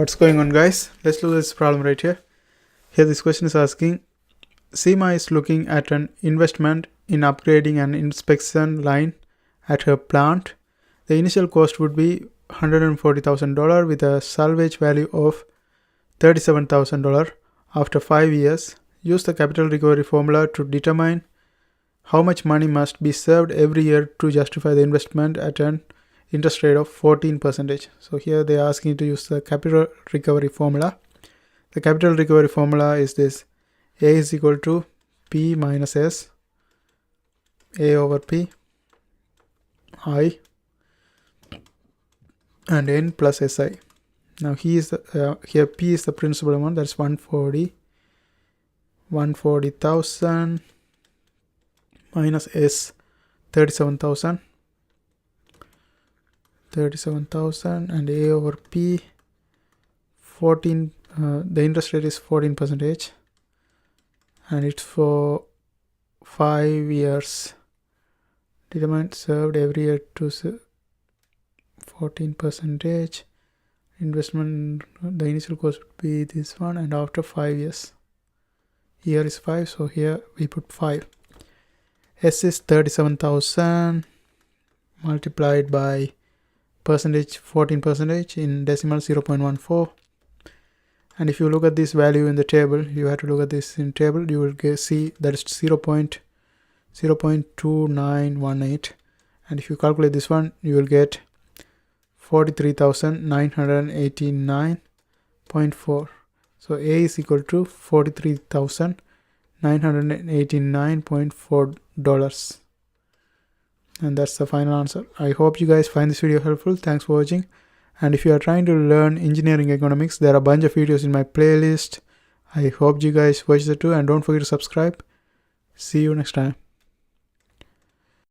What's going on, guys? Let's look at this problem right here. Here this question is asking, Seema is looking at an investment in upgrading an inspection line at her plant. The initial cost would be $140,000 with a salvage value of $37,000 after 5 years. Use the capital recovery formula to determine how much money must be saved every year to justify the investment at an interest rate of 14%. So here they are asking you to use the capital recovery formula. The capital recovery formula is this: A is equal to P minus S, A over P, I, and N plus SI. Now here P is the principal amount, that's 140,000 minus S 37,000 and A over P 14. The interest rate is 14%, and it's for 5 years. Determine served every year to 14%. Investment, the initial cost would be this one, and after 5 years. Here is 5, so here we put 5. S is 37,000 multiplied by percentage 14%, in decimal 0.14. And if you look at this value in the table, you have to look at this in table, you will see that it's 0.2918, and if you calculate this one, you will get 43,989.4. So A is equal to $43,989.4, and that's the final answer. I hope you guys find this video helpful. Thanks for watching. And if you are trying to learn engineering economics, there are a bunch of videos in my playlist. I hope you guys watch the too, and don't forget to subscribe. See you next time.